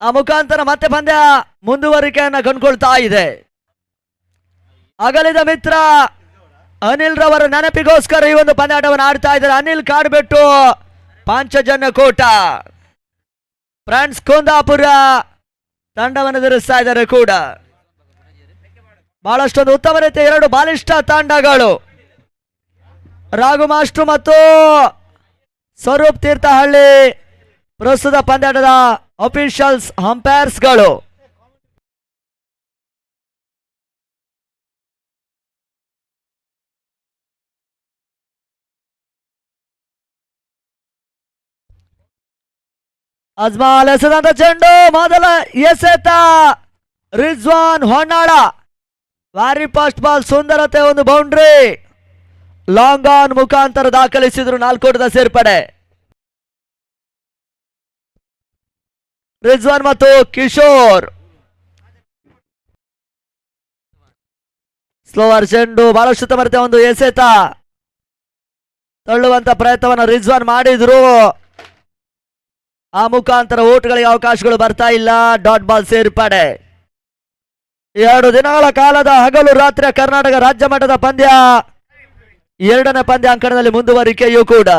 ಆ ಮುಖಾಂತರ ಮತ್ತೆ ಪಂದ್ಯ ಮುಂದುವರಿಕೆಯನ್ನ ಕಂಡುಕೊಳ್ತಾ ಇದೆ. ಅಗಲಿದ ಮಿತ್ರ ಅನಿಲ್ ರವರ ನೆನಪಿಗೋಸ್ಕರ ಈ ಒಂದು ಪಂದ್ಯಾಟವನ್ನು ಆಡ್ತಾ ಇದ್ದಾರೆ. ಅನಿಲ್ ಕಾಡ್ಬೆಟ್ಟು ಪಾಂಚಜನ್ಯ ಕೋಟ ಫ್ರಾನ್ಸ್ ಕುಂದಾಪುರ ತಂಡವನ್ನು ಎದುರಿಸ್ತಾ ಇದ್ದಾರೆ ಕೂಡ. ಬಹಳಷ್ಟೊಂದು ಉತ್ತಮ ರೀತಿಯ ಎರಡು ಬಾಲಿಷ್ಠ ತಂಡಗಳು, ರಾಘು ಮಾಸ್ಟರ್ ಮತ್ತು ಸ್ವರೂಪ್ ತೀರ್ಥಹಳ್ಳಿ ಪ್ರಸ್ತುತ ಪಂದ್ಯಾಟದ ಅಫಿಷಿಯಲ್ಸ್ ಅಂಪೈರ್ಸ್ಗಳು. ಅಜ್ಮಾಲ್ ಎಸೆದಂತ ಚೆಂಡು ಮೊದಲ ಎಸೆತ ರಿಜ್ವಾನ್ ಹೊನ್ನಾಳ. ವ್ಯಾರಿ ಫಾಸ್ಟ್ ಬಾಲ್, ಸುಂದರತೆ, ಒಂದು ಬೌಂಡ್ರಿ, ಲಾಂಗ್ ಆನ್ ಮುಖಾಂತರ ದಾಖಲಿಸಿದ್ರು 4 ಓಟದ ಸೇರ್ಪಡೆ. ರಿಜ್ವಾನ್ ಮತ್ತು ಕಿಶೋರ್. ಸ್ಲೋವರ್ ಚೆಂಡು, ಬಹಳಷ್ಟು ಉತ್ತಮ ಒಂದು ಎಸೆತ, ತಳ್ಳುವಂತ ಪ್ರಯತ್ನವನ್ನು ರಿಜ್ವಾನ್ ಮಾಡಿದ್ರು. ಆ ಮುಖಾಂತರ ಓಟ್ಗಳಿಗೆ ಅವಕಾಶಗಳು ಬರ್ತಾ ಇಲ್ಲ. ಡಾಟ್ ಬಾಲ್ ಸೇರ್ಪಡೆ. 2 ದಿನಗಳ ಕಾಲದ ಹಗಲು ರಾತ್ರಿಯ ಕರ್ನಾಟಕ ರಾಜ್ಯ ಮಟ್ಟದ ಪಂದ್ಯ, 2ನೇ ಪಂದ್ಯ ಅಂಕಣದಲ್ಲಿ ಮುಂದುವರಿಕೆಯೂ ಕೂಡ.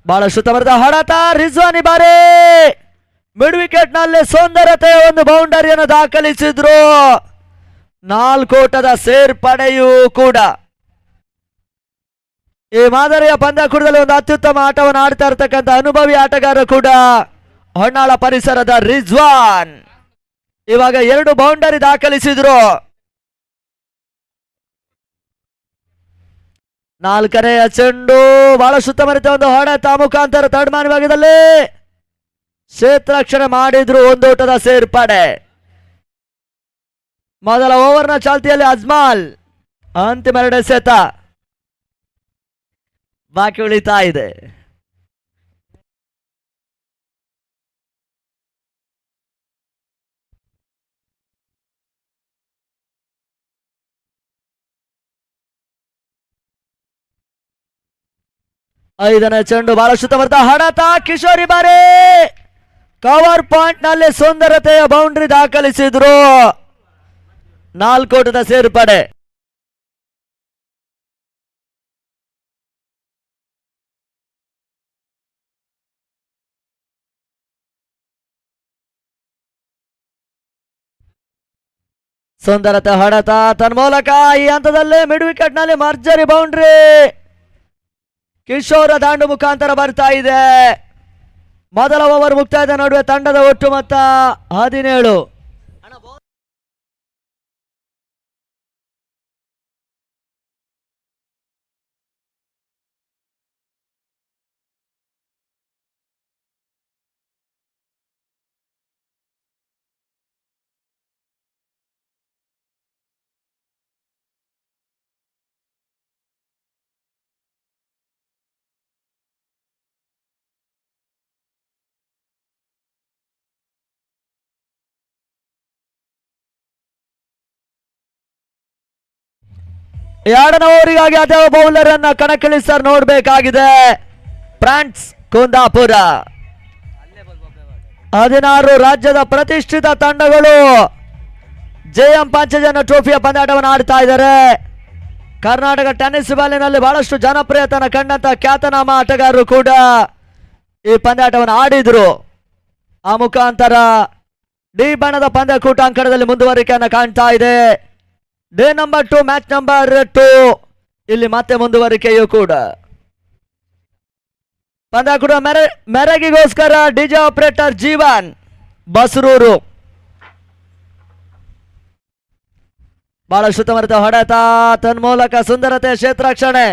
ಬಹಳಷ್ಟು ಉತ್ತಮವಾದ ಹೊಡೆತ, ರಿಜ್ವಾನ್ ಬಾರಿ ಮಿಡ್ ವಿಕೆಟ್ ನಲ್ಲಿ ಸುಂದರತೆಯ ಒಂದು ಬೌಂಡರಿಯನ್ನು ದಾಖಲಿಸಿದ್ರು. 4 ಓಟದ ಸೇರ್ಪಡೆಯೂ ಕೂಡ. ಈ ಮಾದರಿಯ ಪಂದ್ಯಾಕೂಟದಲ್ಲಿ ಒಂದು ಅತ್ಯುತ್ತಮ ಆಟವನ್ನು ಆಡ್ತಾ ಇರತಕ್ಕಂಥ ಅನುಭವಿ ಆಟಗಾರ ಕೂಡ ಹೊನ್ನಾಳ ಪರಿಸರದ ರಿಜ್ವಾನ್. ಇವಾಗ 2 ಬೌಂಡರಿ ದಾಖಲಿಸಿದ್ರು. 4ನೆಯ ಚೆಂಡು, ಬಹಳಷ್ಟು ಉತ್ತಮ ರೀತಿಯ ಒಂದು ಹೊಡೆತ ಮುಖಾಂತರ ತಡ್ಮಾನ ಭಾಗದಲ್ಲಿ ಕ್ಷೇತ್ರರಕ್ಷಣೆ ಮಾಡಿದ್ರು. 1 ಓಟದ ಸೇರ್ಪಡೆ. ಮೊದಲ ಓವರ್ನ ಚಾಲ್ತಿಯಲ್ಲಿ ಅಜ್ಮಾಲ್ ಅಂತಿಮ 2 ಎಸೆತ ಬಾಕಿ ಉಳಿತಾ ಇದೆ. ಐದನೇ ಚೆಂಡು, ಬಹಳಷ್ಟು ಉತ್ತಮ ಹೊಡೆತ, ಕಿಶೋರಿ ಬಾರಿ ಕವರ್ ಪಾಯಿಂಟ್ ನಲ್ಲಿ ಸುಂದರತೆಯ ಬೌಂಡ್ರಿ ದಾಖಲಿಸಿದ್ರು. 4 ಓಟದ ಸೇರ್ಪಡೆ. ಸುಂದರತೆ ಹೊಡೆತ, ತನ್ಮೂಲಕ ಈ ಹಂತದಲ್ಲಿ ಮಿಡ್ ವಿಕೆಟ್ ನಲ್ಲಿ ಮರ್ಜರಿ ಬೌಂಡ್ರಿ ಕಿಶೋರ ದಾಂಡು ಮುಖಾಂತರ ಬರ್ತಾ ಇದೆ. ಮೊದಲ ಓವರ್ ಮುಕ್ತಾಯದ ನಡುವೆ ತಂಡದ ಒಟ್ಟು ಮೊತ್ತ 17. ಎರಡನೇ ಓವರಿಗಾಗಿ ಅದೇ ಬೌಲರ್ ಅನ್ನ ಕಣಕ್ಕಿಳಿಸ್ತಾರೆ, ನೋಡಬೇಕಾಗಿದೆ. ಫ್ರಾನ್ಸ್ ಕುಂದಾಪುರ 16 ರಾಜ್ಯದ ಪ್ರತಿಷ್ಠಿತ ತಂಡಗಳು ಜೆಎಂ ಪಾಂಚಜನ್ಯ ಟ್ರೋಫಿಯ ಪಂದ್ಯಾಟವನ್ನು ಆಡ್ತಾ ಇದ್ದಾರೆ. ಕರ್ನಾಟಕ ಟೆನ್ನಿಸ್ ಬಾಲಿನಲ್ಲಿ ಬಹಳಷ್ಟು ಜನಪ್ರಿಯತನ ಕಂಡಂತ ಖ್ಯಾತನಾಮ ಆಟಗಾರರು ಕೂಡ ಈ ಪಂದ್ಯಾಟವನ್ನು ಆಡಿದ್ರು. ಆ ಮುಖಾಂತರ ಡಿ ಬಣ್ಣದ ಪಂದ್ಯಕೂಟ ಅಂಕಣದಲ್ಲಿ ಮುಂದುವರಿಕೆಯನ್ನು ಕಾಣ್ತಾ ಇದೆ. ಡೇ ನಂಬರ್ 2, ಮ್ಯಾಚ್ ನಂಬರ್ 2 ಇಲ್ಲಿ ಮತ್ತೆ ಮುಂದುವರಿಕೆಯೂ ಕೂಡ. ಪಂದ್ಯಾಕೂಟ ಮೆರಗಿಗೋಸ್ಕರ ಡಿಜೆ ಆಪರೇಟರ್ ಜೀವನ್ ಬಸರೂರು. ಬಹಳಷ್ಟು ಉತ್ತಮ ಹೊಡೆತ, ತನ್ಮೂಲಕ ಸುಂದರತೆ ಕ್ಷೇತ್ರರಕ್ಷಣೆ.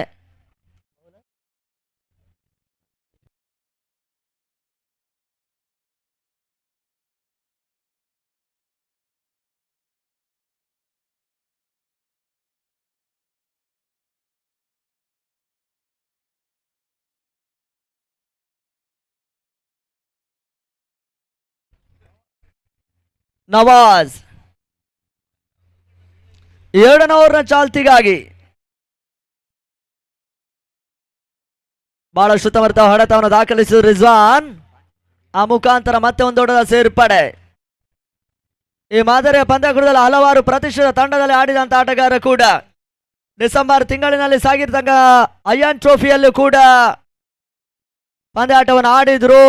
ನವಾಜ್ 7ನೇ ಓವರ್ನ ಚಾಲ್ತಿಗಾಗಿ ಬಹಳಷ್ಟು ಉತ್ತಮ ಹೊಡೆತವನ್ನು ದಾಖಲಿಸಿದ ರಿಜ್ವಾನ್. ಆ ಮುಖಾಂತರ ಮತ್ತೆ ಒಂದು ದೊಡ್ಡದ ಸೇರ್ಪಡೆ. ಈ ಮಾದರಿಯ ಪಂದ್ಯಾಕೂಟದಲ್ಲಿ ಹಲವಾರು ಪ್ರತಿಷ್ಠಿತ ತಂಡದಲ್ಲಿ ಆಡಿದಂತ ಆಟಗಾರ ಕೂಡ ಡಿಸೆಂಬರ್ ತಿಂಗಳಿನಲ್ಲಿ ಸಾಗಿರ್ತಕ್ಕ ಅಯ್ಯನ್ ಟ್ರೋಫಿಯಲ್ಲೂ ಕೂಡ ಪಂದ್ಯಾಟವನ್ನು ಆಡಿದ್ರು.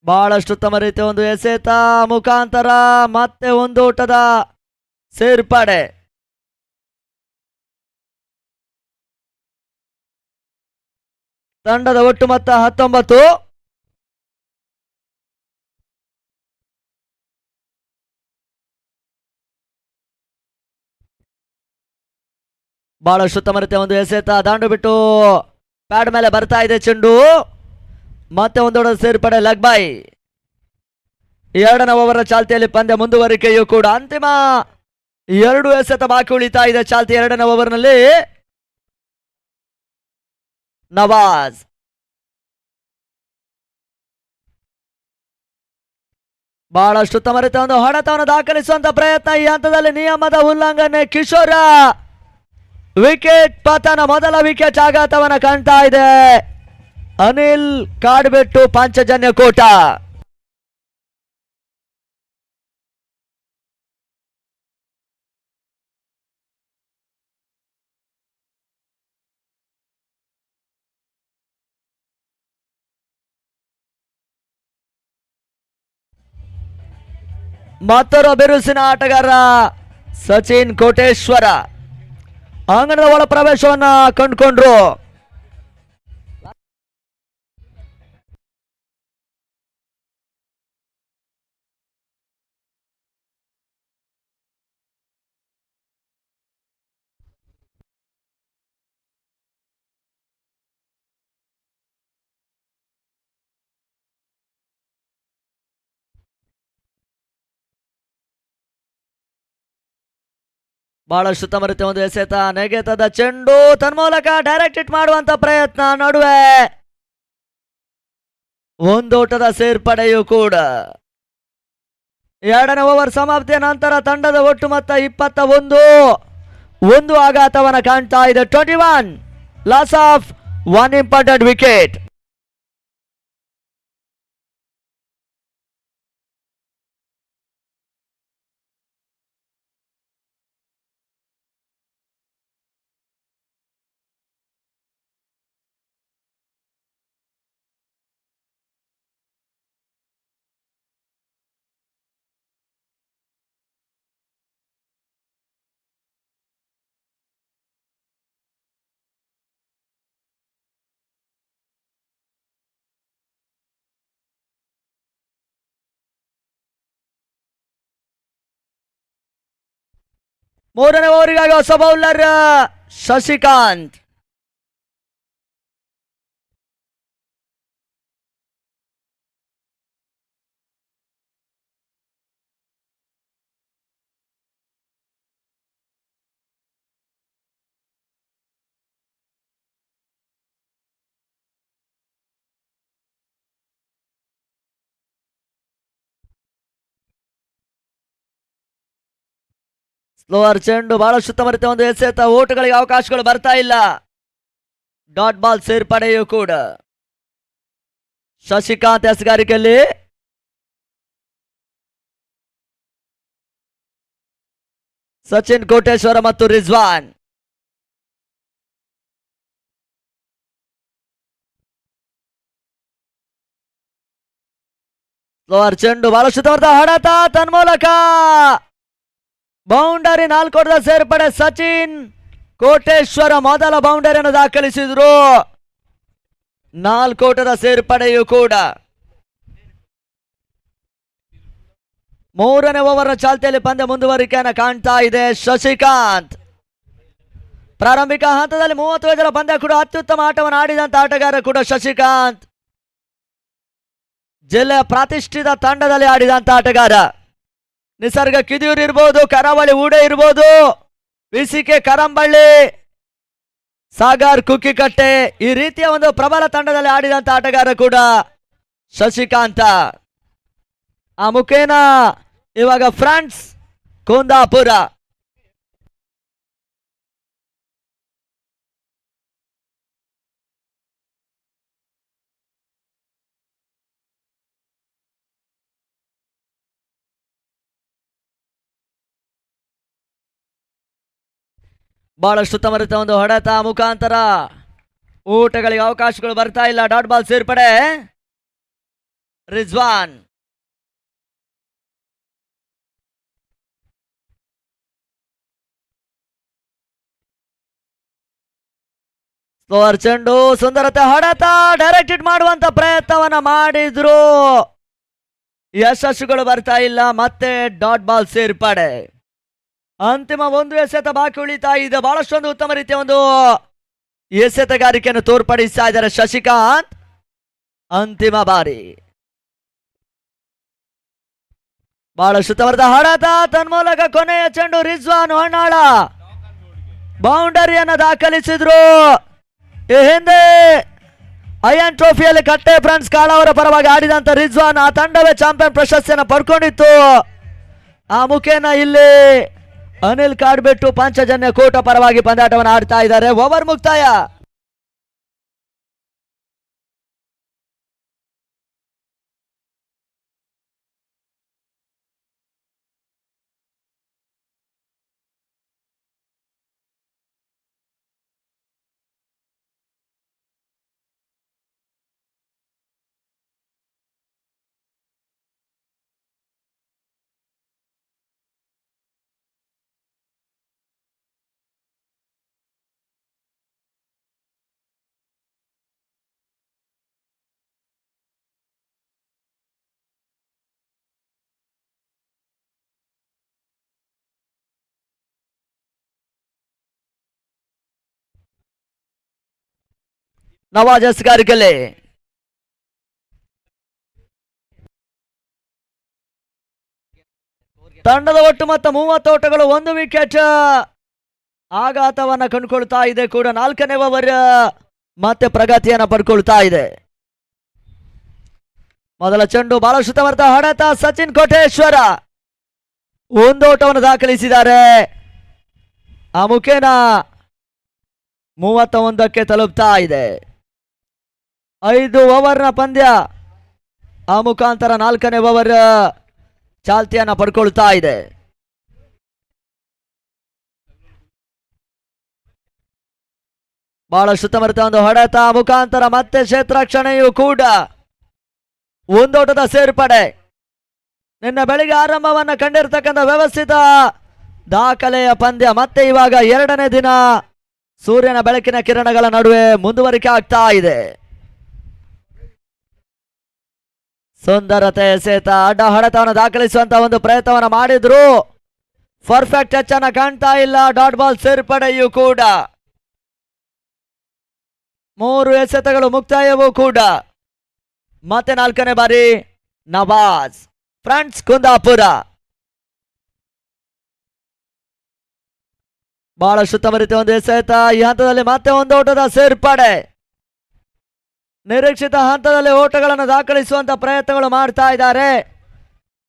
ಬಹಳಷ್ಟು ಉತ್ತಮ ರೀತಿಯ ಒಂದು ಎಸೆತ ಮುಖಾಂತರ ಮತ್ತೆ ಒಂದು ಓಟದ ಸೇರ್ಪಡೆ. ತಂಡದ ಒಟ್ಟು ಮೊತ್ತ 19. ಬಹಳಷ್ಟು ಉತ್ತಮ ರೀತಿಯ ಒಂದು ಎಸೆತ ದಾಂಡು ಬಿಟ್ಟು ಪ್ಯಾಡ್ ಮೇಲೆ ಬರ್ತಾ ಇದೆ ಚೆಂಡು. ಮತ್ತೆ ಒಂದು ದೊಡ್ಡ ಸೇರ್ಪಡೆ ಲೆಗ್ ಬೈ. 2ನೇ ಓವರ್ ಚಾಲ್ತಿಯಲ್ಲಿ ಪಂದ್ಯ ಮುಂದುವರಿಕೆಯೂ ಕೂಡ ಅಂತಿಮ 2 ಎಸೆತ ಬಾಕಿ ಉಳಿತಾ ಇದೆ ಚಾಲ್ತಿ 2ನೇ ಓವರ್ನಲ್ಲಿ. ನವಾಜ್ ಬಹಳಷ್ಟು ಉತ್ತಮ ರೀತಿಯ ಒಂದು ಹೊಡೆತವನ್ನು ದಾಖಲಿಸುವಂತ ಪ್ರಯತ್ನ. ಈ ಹಂತದಲ್ಲಿ ನಿಯಮದ ಉಲ್ಲಂಘನೆ. ಕಿಶೋರ ವಿಕೆಟ್ ಪತನ. ಮೊದಲ ವಿಕೆಟ್ ಆಘಾತವನ್ನ ಕಾಣ್ತಾ ಇದೆ. ಅನಿಲ್ ಕಾಡ್ಬೆಟ್ಟು ಪಾಂಚಜನ್ಯ ಕೋಟ. ಮತ್ತೊಬ್ಬ ಬಿರುಸಿನ ಆಟಗಾರ ಸಚಿನ್ ಕೋಟೇಶ್ವರ ಅಂಗಣದ ಒಳ ಪ್ರವೇಶವನ್ನ ಕಂಡುಕೊಂಡ್ರು. ಬಹಳಷ್ಟು ಉತ್ತಮ ರೀತಿಯ ಒಂದು ಎಸೆತ ನೆಗೆತದ ಚೆಂಡು ತನ್ಮೂಲಕ ಡೈರೆಕ್ಟ್ ಹಿಟ್ ಮಾಡುವಂತ ಪ್ರಯತ್ನ. ನಡುವೆ ಒಂದು ಓಟದ ಸೇರ್ಪಡೆಯೂ ಕೂಡ. 2ನೇ ಓವರ್ ಸಮಾಪ್ತಿಯ ನಂತರ ತಂಡದ ಒಟ್ಟು ಮೊತ್ತ 21. ಒಂದು ಆಘಾತವನ್ನ ಕಾಣ್ತಾ ಇದೆ. 21 ಲಾಸ್ ಆಫ್ 1 ಇಂಪಾರ್ಟೆಂಟ್ ವಿಕೆಟ್. ಮೂರನೇ ಓವರಿಗಾಗಿ ಹೊಸ ಬೌಲರ್ ಶಶಿಕಾಂತ್. ಸ್ಲೋವರ್ ಚೆಂಡು ಬಹಳಷ್ಟು ಉತ್ತಮ ರೀತಿಯ ಒಂದು ಎಸೆತ. ಓಟುಗಳಿಗೆ ಅವಕಾಶಗಳು ಬರ್ತಾ ಇಲ್ಲ. ಡಾಟ್ ಬಾಲ್ ಸೇರ್ಪಡೆಯೂ ಕೂಡ. ಶಶಿಕಾಂತ್ ಎಸೆಗಾರಿಕೆಯಲ್ಲಿ ಸಚಿನ್ ಕೋಟೇಶ್ವರ ಮತ್ತು ರಿಜ್ವಾನ್. ಸ್ಲೋವರ್ ಚೆಂಡು ಬಹಳಷ್ಟು ಉತ್ತಮ ಹೊಡೆತ ತನ್ಮೂಲಕ ಬೌಂಡರಿ. 4 ಓಟದ ಸೇರ್ಪಡೆ. ಸಚಿನ್ ಕೋಟೇಶ್ವರ ಮೊದಲ ಬೌಂಡರಿಯನ್ನು ದಾಖಲಿಸಿದ್ರು. 4 ಓಟದ ಸೇರ್ಪಡೆಯೂ ಕೂಡ. 3ನೇ ಓವರ್ ಚಾಲ್ತಿಯಲ್ಲಿ ಪಂದ್ಯ ಮುಂದುವರಿಕೆಯನ್ನು ಕಾಣ್ತಾ ಇದೆ. ಶಶಿಕಾಂತ್ ಪ್ರಾರಂಭಿಕ ಹಂತದಲ್ಲಿ 30 ಗಜದ ಪಂದ್ಯ ಕೂಡ ಅತ್ಯುತ್ತಮ ಆಟವನ್ನು ಆಡಿದಂತ ಆಟಗಾರ ಕೂಡ ಶಶಿಕಾಂತ್. ಜಿಲ್ಲೆಯ ಪ್ರತಿಷ್ಠಿತ ತಂಡದಲ್ಲಿ ಆಡಿದಂತ ಆಟಗಾರ. ನಿಸರ್ಗ ಕಿದಿಯೂರು ಇರ್ಬೋದು, ಕರಾವಳಿ ಊಡೆ ಇರ್ಬೋದು, ವಿಸಿಕೆ ಕರಂಬಳ್ಳಿ, ಸಾಗರ್ ಕುಕ್ಕಿಕಟ್ಟೆ, ಈ ರೀತಿಯ ಒಂದು ಪ್ರಬಲ ತಂಡದಲ್ಲಿ ಆಡಿದಂತ ಆಟಗಾರ ಕೂಡ ಶಶಿಕಾಂತ. ಆ ಮುಖೇನ ಇವಾಗ ಫ್ರಾನ್ಸ್ ಕುಂದಾಪುರ ಬಹಳಷ್ಟು ತಮರಿತ ಒಂದು ಹೊಡೆತ ಮುಖಾಂತರ ಊಟಗಳಿಗೆ ಅವಕಾಶಗಳು ಬರ್ತಾ ಇಲ್ಲ. ಡಾಟ್ ಬಾಲ್ ಸೇರ್ಪಡೆ ರಿಜ್ವಾನ್. ಸ್ಲೋವರ್ ಚೆಂಡು, ಸುಂದರತೆ ಹೊಡೆತ, ಡೈರೆಕ್ಟ್ ಹಿಟ್ ಮಾಡುವಂತ ಪ್ರಯತ್ನವನ್ನ ಮಾಡಿದ್ರು, ಯಶಸ್ಸುಗಳು ಬರ್ತಾ ಇಲ್ಲ. ಮತ್ತೆ ಡಾಟ್ ಬಾಲ್ ಸೇರ್ಪಡೆ. ಅಂತಿಮ ಒಂದು ಎಸೆತ ಬಾಕಿ ಉಳಿತಾ ಇದೆ. ಬಹಳಷ್ಟೊಂದು ಉತ್ತಮ ರೀತಿಯ ಒಂದು ಎಸೆತಗಾರಿಕೆಯನ್ನು ತೋರ್ಪಡಿಸ್ತಾ ಇದ್ದಾರೆ ಶಶಿಕಾಂತ್. ಅಂತಿಮ ಬಾರಿ ಬಹಳಷ್ಟು ತವರದ ಹೊಡೆತ, ತನ್ಮೂಲಕ ಕೊನೆಯ ಚೆಂಡು ರಿಜ್ವಾನ್ ಹೊನ್ನಾಳ ಬೌಂಡರಿಯನ್ನು ದಾಖಲಿಸಿದ್ರು. ಈ ಹಿಂದೆ ಅಯನ್ ಟ್ರೋಫಿಯಲ್ಲಿ ಕಟ್ಟೆ ಫ್ರೆಂಡ್ಸ್ ಕಾಳ ಅವರ ಪರವಾಗಿ ಆಡಿದಂತ ರಿಜ್ವಾನ್ ಆ ತಂಡವೇ ಚಾಂಪಿಯನ್ ಪ್ರಶಸ್ತಿಯನ್ನು ಪಡ್ಕೊಂಡಿತ್ತು. ಆ ಮುಖೇನ ಇಲ್ಲಿ ಅನಿಲ್ ಕಾಡ್ಬೆಟ್ಟು ಪಂಚಜನ್ಯ ಕೋಟ ಪರವಾಗಿ ಪಂದ್ಯಾಟವನ್ನು ಆಡ್ತಾ ಇದ್ದಾರೆ. ಓವರ್ ಮುಕ್ತಾಯ. ನವಾಜ್ ಅಸ್ಗಾರ್ಗಲೆ ತಂಡದ ಒಟ್ಟು ಮೊತ್ತ 30 ಓಟಗಳು, 1 ವಿಕೆಟ್. ಆಘಾತವನ್ನ ಕಂಡುಕೊಳ್ತಾ ಇದೆ ಕೂಡ. 4ನೇ ಓವರ್ ಮತ್ತೆ ಪ್ರಗತಿಯನ್ನ ಪಡ್ಕೊಳ್ತಾ ಇದೆ. ಮೊದಲ ಚೆಂಡು ಬಹಳಷ್ಟು ತವರ್ತ ಹೊಡೆತ, ಸಚಿನ್ ಕೋಟೇಶ್ವರ 1 ಓಟವನ್ನು ದಾಖಲಿಸಿದ್ದಾರೆ. ಆ ಮುಖೇನ 31ಕ್ಕೆ ತಲುಪ್ತಾ ಇದೆ. 5 ಓವರ್ನ ಪಂದ್ಯ. ಆ ಮುಖಾಂತರ 4ನೇ ಓವರ್ ಚಾಲ್ತಿಯನ್ನ ಪಡ್ಕೊಳ್ತಾ ಇದೆ. ಬಹಳಷ್ಟು ತಮರಿತ ಒಂದು ಹೊಡೆತ ಮುಖಾಂತರ ಮತ್ತೆ ಕ್ಷೇತ್ರಕ್ಷಣೆಯೂ ಕೂಡ 1 ಓಟದ ಸೇರ್ಪಡೆ. ನಿನ್ನ ಬೆಳಿಗ್ಗೆ ಆರಂಭವನ್ನ ಕಂಡಿರ್ತಕ್ಕಂಥ ವ್ಯವಸ್ಥಿತ ದಾಖಲೆಯ ಪಂದ್ಯ ಮತ್ತೆ ಇವಾಗ 2ನೇ ದಿನ ಸೂರ್ಯನ ಬೆಳಕಿನ ಕಿರಣಗಳ ನಡುವೆ ಮುಂದುವರಿಕೆ ಆಗ್ತಾ ಇದೆ. ಸುಂದರತೆ ಎಸೆತ, ಅಡ್ಡ ಹೊಡೆತವನ್ನು ದಾಖಲಿಸುವಂತ ಒಂದು ಪ್ರಯತ್ನವನ್ನು ಮಾಡಿದ್ರು. ಪರ್ಫೆಕ್ಟ್ ಟಚ್ ಅನ್ನ ಕಾಣ್ತಾ ಇಲ್ಲ. ಡಾಟ್ ಬಾಲ್ ಸೇರ್ಪಡೆಯೂ ಕೂಡ. 3 ಎಸೆತಗಳು ಮುಕ್ತಾಯವೂ ಕೂಡ. ಮತ್ತೆ 4ನೇ ಬಾರಿ ನವಾಜ್ ಫ್ರೆಂಡ್ಸ್ ಕುಂದಾಪುರ. ಬಹಳಷ್ಟು ಉತ್ತಮ ರೀತಿಯ ಒಂದು ಎಸೆತ. ಈ ಹಂತದಲ್ಲಿ ಮತ್ತೆ 1 ಓಟದ ಸೇರ್ಪಡೆ. ನಿರೀಕ್ಷಿತ ಹಂತದಲ್ಲಿ ಓಟಗಳನ್ನು ದಾಖಲಿಸುವಂತ ಪ್ರಯತ್ನಗಳು ಮಾಡ್ತಾ ಇದ್ದಾರೆ.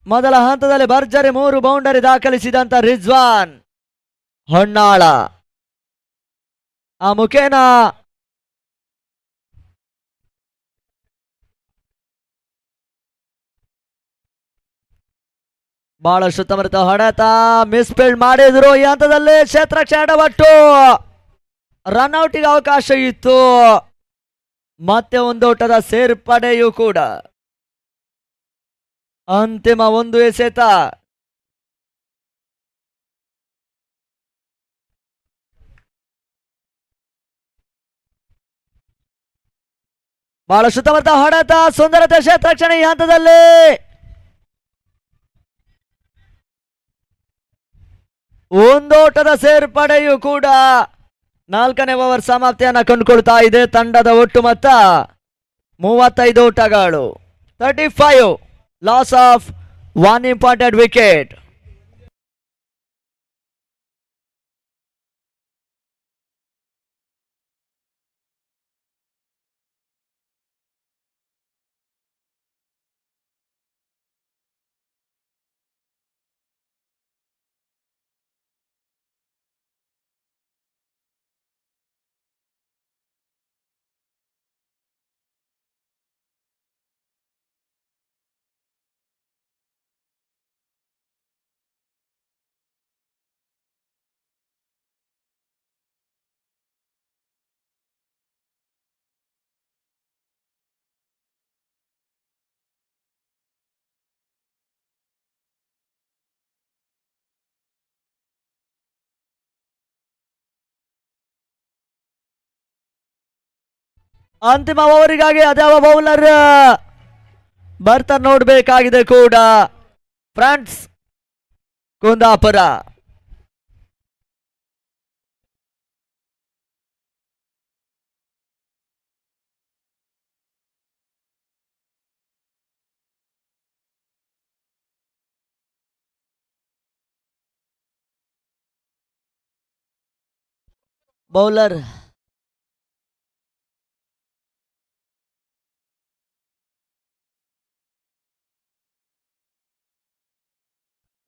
ಮೊದಲ ಹಂತದಲ್ಲಿ ಭರ್ಜರಿ 3 ಬೌಂಡರಿ ದಾಖಲಿಸಿದಂತ ರಿಜ್ವಾನ್ ಹೊನ್ನಾಳ ಆ ಮುಖೇನ ಬಹಳಷ್ಟು ಉತ್ತಮ ಹೊಡೆತ, ಮಿಸ್ಫೀಲ್ಡ್ ಮಾಡಿದ್ರು. ಈ ಹಂತದಲ್ಲಿ ಕ್ಷೇತ್ರಕ್ಷೆ ಎಡವಟ್ಟು, ರನ್ಔಟಿಗೆ ಅವಕಾಶ ಇತ್ತು. ಮತ್ತೆ 1 ಓಟದ ಸೇರ್ಪಡೆಯೂ ಕೂಡ. ಅಂತಿಮ 1 ಎಸೆತ. ಬಹಳಷ್ಟು ಉತ್ತಮ ಹೊಡೆತ, ಸುಂದರತೆ ಕ್ಷೇತ್ರಕ್ಷಣೆ. ಈ ಹಂತದಲ್ಲಿ 1 ಓಟದ ಸೇರ್ಪಡೆಯೂ ಕೂಡ. 4ನೇ ಓವರ್ ಸಮಾಪ್ತಿಯನ್ನ ಕಂಡುಕೊಳ್ತಾ ಇದೆ. ತಂಡದ ಒಟ್ಟು ಮೊತ್ತ 35 ಓಟಗಳು. 35 ಲಾಸ್ ಆಫ್ 1 ಇಂಪಾರ್ಟೆಂಟ್ ವಿಕೆಟ್. ಅಂತಿಮ ಓವರಿಗಾಗಿ ಅದ್ಯಾವ ಬೌಲರ್ ಬರ್ತಾರೆ ನೋಡ್ಬೇಕಾಗಿದೆ ಕೂಡ ಫ್ರೆಂಡ್ಸ್. ಕುಂದಾಪುರ ಬೌಲರ್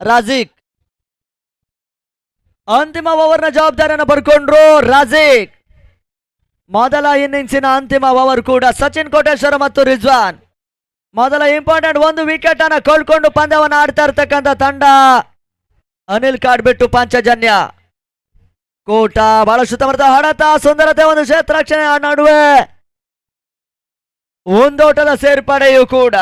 ರಾಜಿಕ್ ಅಂತಿಮ ಓವರ್ನ ಜವಾಬ್ದಾರಿಯನ್ನು ಪಡ್ಕೊಂಡ್ರು ರಾಜಿಕ್. ಮೊದಲ ಇನ್ನಿಂಗ್ಸಿನ ಅಂತಿಮ ಓವರ್ ಕೂಡ ಸಚಿನ್ ಕೋಟೇಶ್ವರ ಮತ್ತು ರಿಜ್ವಾನ್ ಮೊದಲ ಇಂಪಾರ್ಟೆಂಟ್ ಒಂದು ವಿಕೆಟ್ ಅನ್ನ ಕಳ್ಕೊಂಡು ಪಂದ್ಯವನ್ನು ಆಡ್ತಾ ಇರ್ತಕ್ಕಂಥ ತಂಡ ಅನಿಲ್ ಕಾಡ್ಬಿಟ್ಟು ಪಾಂಚಜನ್ಯ ಕೋಟ. ಬಹಳಷ್ಟು ತಮರದ ಹೊಡೆತ, ಸುಂದರತೆ, ಒಂದು ಕ್ಷೇತ್ರರಕ್ಷಣೆ ನಡುವೆ ಒಂದೋಟದ ಸೇರ್ಪಡೆಯೂ ಕೂಡ.